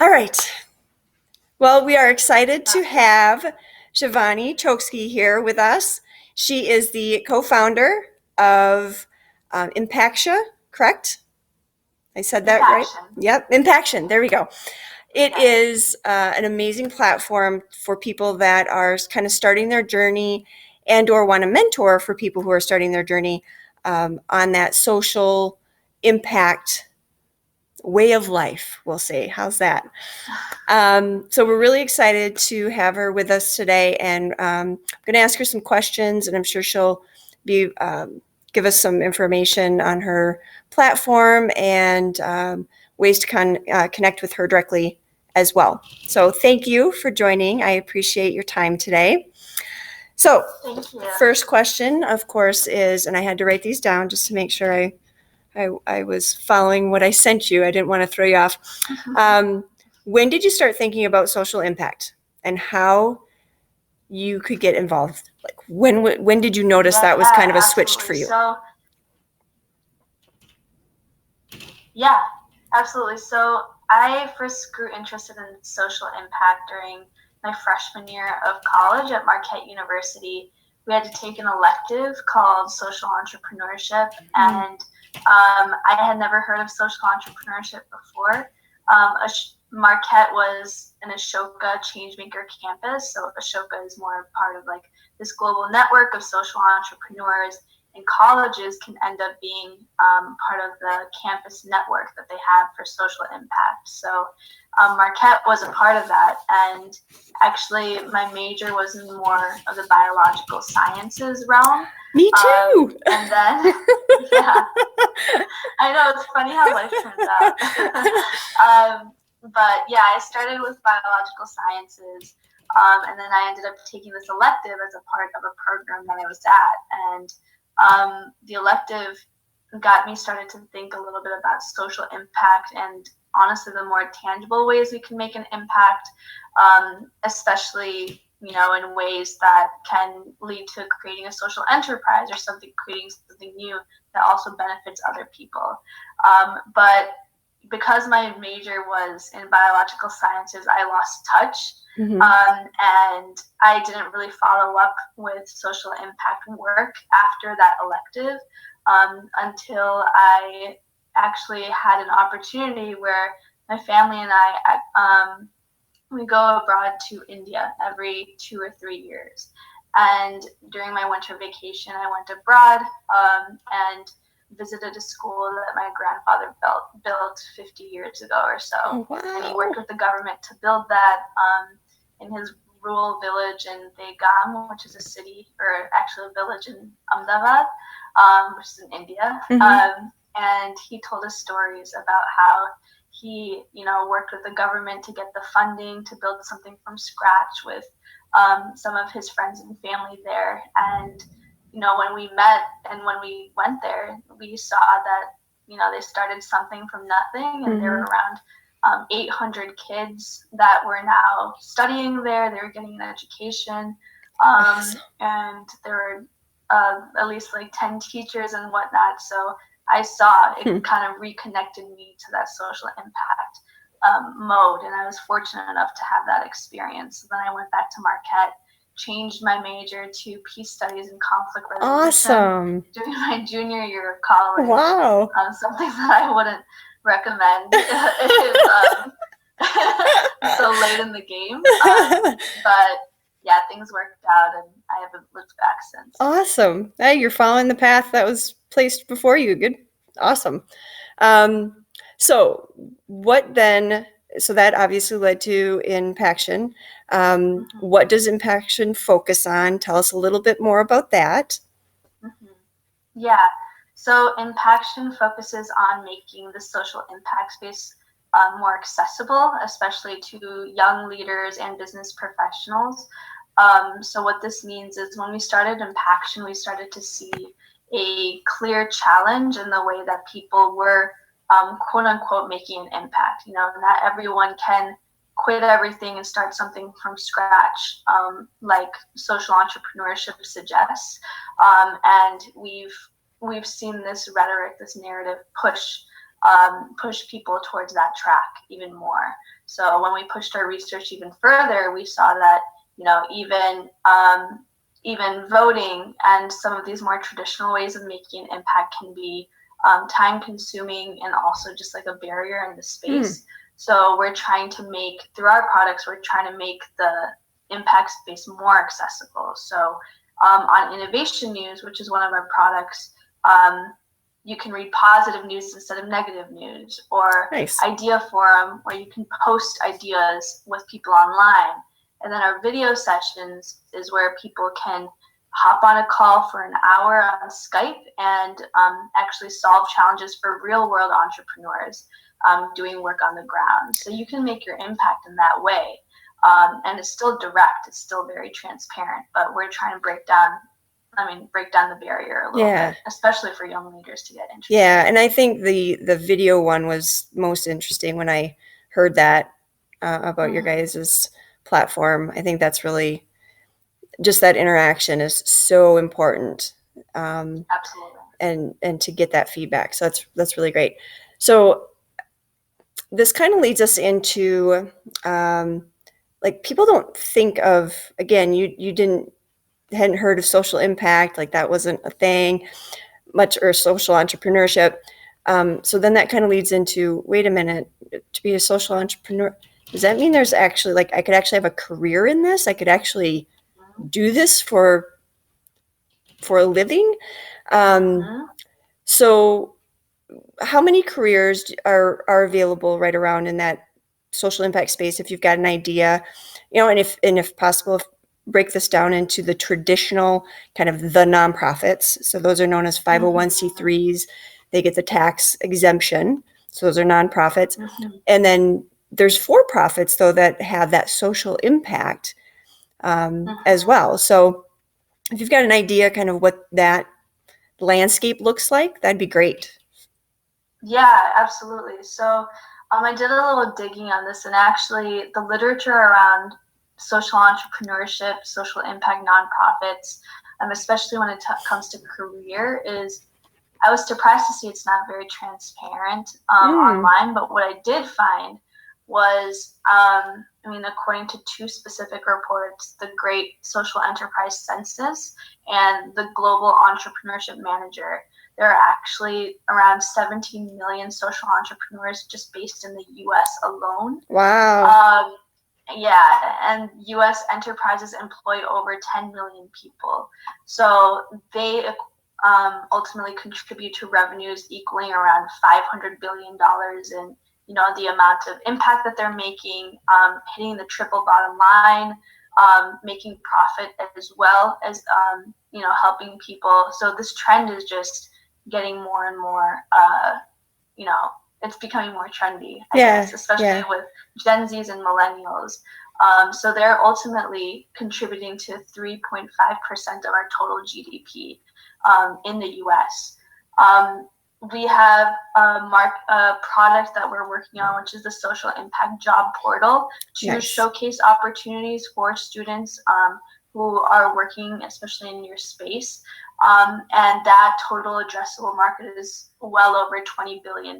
All right. Well, we are excited to have Shivani Chokshi here with us. She is the co-founder of Impaction, correct? I said that right? Yep, Impaction. There we go. It is an amazing platform for people that are kind of starting their journey and or want to mentor for people who are starting their journey on that social impact way of life, we'll say. How's that? So we're really excited to have her with us today, and I'm going to ask her some questions, and I'm sure she'll be give us some information on her platform and ways to connect with her directly as well. So thank you for joining. I appreciate your time today. So first question, of course, is, and I had to write these down just to make sure I was following what I sent you. I didn't want to throw you off. When did you start thinking about social impact and how you could get involved? Like when did you notice that was kind of a switch for you? Absolutely. So I first grew interested in social impact during my freshman year of college at Marquette University. We had to take an elective called social entrepreneurship, and I had never heard of social entrepreneurship before. Marquette was an Ashoka Changemaker campus, so Ashoka is more part of like this global network of social entrepreneurs, and colleges can end up being part of the campus network that they have for social impact. So Marquette was a part of that, and actually my major was in more of the biological sciences realm. Me too. And then, I know, it's funny how life turns out. But yeah, I started with biological sciences, and then I ended up taking this elective as a part of a program that I was at. And the elective got me started to think a little bit about social impact and honestly the more tangible ways we can make an impact, especially in ways that can lead to creating a social enterprise or creating something new that also benefits other people. But because my major was in biological sciences, I lost touch. And I didn't really follow up with social impact work after that elective until I actually had an opportunity where my family and I, we go abroad to India every 2 or 3 years. And during my winter vacation, I went abroad and visited a school that my grandfather built 50 years ago or so. Oh, wow. And he worked with the government to build that in his rural village in Begum, which is a city, or actually a village in Ahmedabad, which is in India. And he told us stories about how he, worked with the government to get the funding to build something from scratch with some of his friends and family there. And when we met and when we went there, we saw that, they started something from nothing, and there were around 800 kids that were now studying there. They were getting an education. And there were at least like 10 teachers and whatnot. So I saw it kind of reconnected me to that social impact mode. And I was fortunate enough to have that experience. So then I went back to Marquette, changed my major to peace studies and conflict resolution. Awesome. During my junior year of college. Wow. Something that I wouldn't recommend so late in the game. But yeah, things worked out and I haven't looked back since. Awesome. Hey, you're following the path that was placed before you. Good. Awesome. So what then, so that obviously led to Impaction. What does Impaction focus on? Tell us a little bit more about that. Yeah. So Impaction focuses on making the social impact space more accessible, especially to young leaders and business professionals. So what this means is when we started Impaction, we started to see a clear challenge in the way that people were, quote unquote, making an impact. Not everyone can quit everything and start something from scratch, like social entrepreneurship suggests. And we've seen this rhetoric, this narrative push push people towards that track even more. So when we pushed our research even further, we saw that, even voting and some of these more traditional ways of making an impact can be time consuming and also just like a barrier in the space. So we're trying to make, through our products, we're trying to make the impact space more accessible. So on Innovation News, which is one of our products, you can read positive news instead of negative news, or Nice. Idea Forum, where you can post ideas with people online. And then our video sessions is where people can hop on a call for an hour on Skype and actually solve challenges for real world entrepreneurs doing work on the ground. So you can make your impact in that way. And it's still direct, it's still very transparent, but we're trying to break down the barrier a little bit, especially for young leaders to get interested. Yeah, and I think the video one was most interesting when I heard that about your guys' platform. I think that's really, just that interaction is so important. Absolutely. And to get that feedback. So that's really great. So this kind of leads us into like, people don't think of, again, you hadn't heard of social impact, like that wasn't a thing much, or social entrepreneurship. So then that kind of leads into, wait a minute, to be a social entrepreneur, does that mean there's actually, like, I could actually have a career in this? I could actually do this for a living? So how many careers are available right around in that social impact space, if you've got an idea, and if possible, break this down into the traditional kind of the nonprofits. So those are known as 501c3s. They get the tax exemption. So those are nonprofits. And then there's for-profits, though, that have that social impact as well. So if you've got an idea kind of what that landscape looks like, that'd be great. Yeah, absolutely. So I did a little digging on this, and actually the literature around social entrepreneurship, social impact nonprofits, especially when it comes to career, I was surprised to see it's not very transparent online. But what I did find was, according to two specific reports, the Great Social Enterprise Census and the Global Entrepreneurship Manager, there are actually around 17 million social entrepreneurs just based in the U.S. alone. Wow. And U.S. enterprises employ over 10 million people. So they ultimately contribute to revenues equaling around $500 billion in, the amount of impact that they're making, hitting the triple bottom line, making profit, as well as, helping people. So this trend is just getting more and more, it's becoming more trendy, I guess, especially with Gen Zs and millennials. So they're ultimately contributing to 3.5% of our total GDP in the US. We have a product that we're working on, which is the Social Impact Job Portal, to showcase opportunities for students who are working, especially in your space. And that total addressable market is well over $20 billion.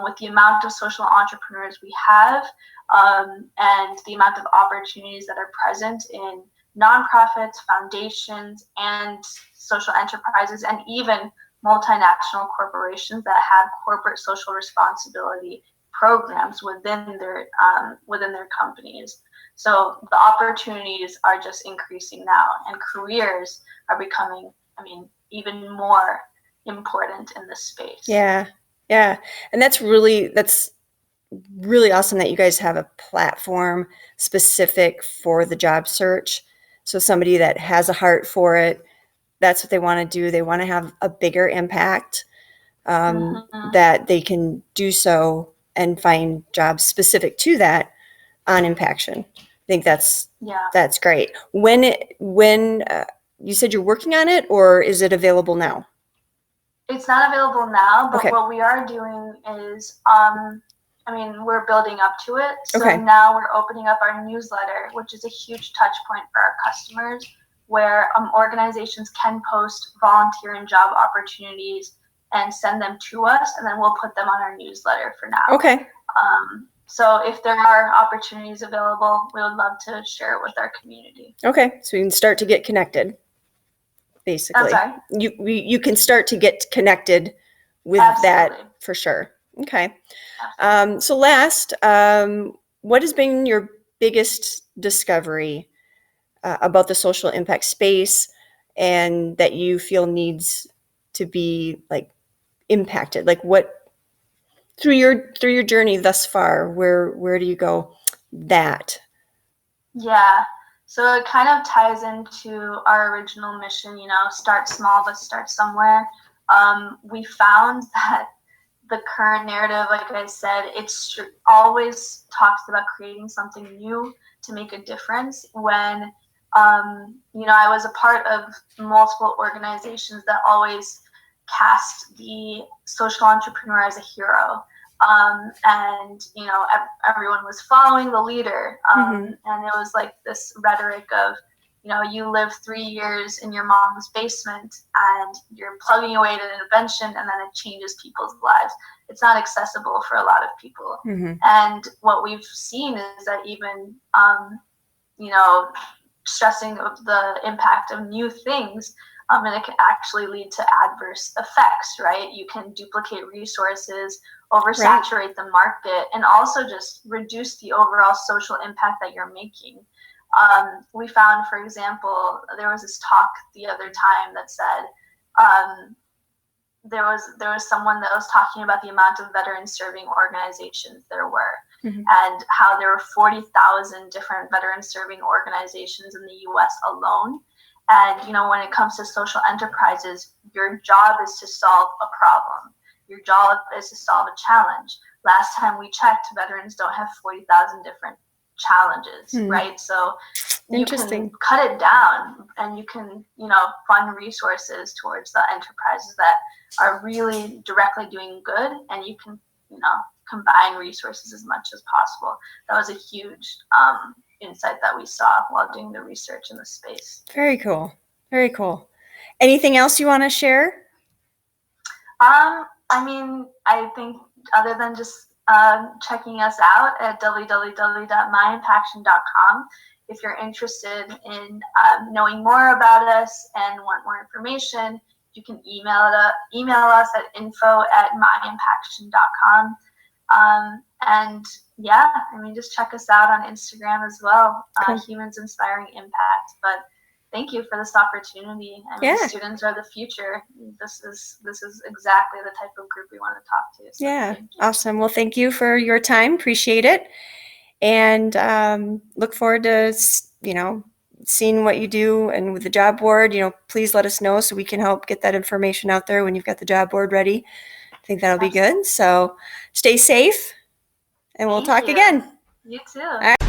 With the amount of social entrepreneurs we have, and the amount of opportunities that are present in nonprofits, foundations, and social enterprises, and even multinational corporations that have corporate social responsibility programs within their companies. So the opportunities are just increasing now, and careers are becoming, even more important in this space. Yeah. And that's really awesome that you guys have a platform specific for the job search. So somebody that has a heart for it, that's what they want to do. They want to have a bigger impact, that they can do so and find jobs specific to that on Impaction. I think that's great. When you said you're working on it, or is it available now? It's not available now, but what we are doing is, we're building up to it. So now we're opening up our newsletter, which is a huge touch point for our customers, where organizations can post volunteer and job opportunities and send them to us, and then we'll put them on our newsletter for now. Okay. So if there are opportunities available, we would love to share it with our community. Okay, so you can start to get connected, basically. I'm sorry? You can start to get connected with Absolutely. that for sure. Okay. Absolutely. So last, what has been your biggest discovery about the social impact space, and that you feel needs to be like impacted? Like what through your journey thus far, where do you go that? Yeah. So it kind of ties into our original mission, start small, but start somewhere. We found that the current narrative, like I said, it's always talks about creating something new to make a difference when, I was a part of multiple organizations that always cast the social entrepreneur as a hero. And everyone was following the leader, and it was like this rhetoric of, you live 3 years in your mom's basement and you're plugging away at an invention, and then it changes people's lives. It's not accessible for a lot of people. And what we've seen is that even stressing the impact of new things, and it can actually lead to adverse effects, right? You can duplicate resources, oversaturate the market, and also just reduce the overall social impact that you're making. We found, for example, there was this talk the other time that said there was someone that was talking about the amount of veteran serving organizations there were, and how there were 40,000 different veteran serving organizations in the U.S. alone. And, when it comes to social enterprises, your job is to solve a problem. Your job is to solve a challenge. Last time we checked, veterans don't have 40,000 different challenges, right? So you can cut it down, and you can, fund resources towards the enterprises that are really directly doing good, and you can, combine resources as much as possible. That was a huge insight that we saw while doing the research in the space. Very cool. Very cool. Anything else you want to share? I think other than just checking us out at www.myimpaction.com, if you're interested in knowing more about us and want more information, you can email us at info@myimpaction.com. And yeah, just check us out on Instagram as well, Humans Inspiring Impact. But thank you for this opportunity. Students are the future. This is exactly the type of group we want to talk to. So yeah, awesome. Well, thank you for your time. Appreciate it. And look forward to, seeing what you do. And with the job board, please let us know so we can help get that information out there when you've got the job board ready. I think that'll be good. So stay safe, and we'll talk again. You too. All right.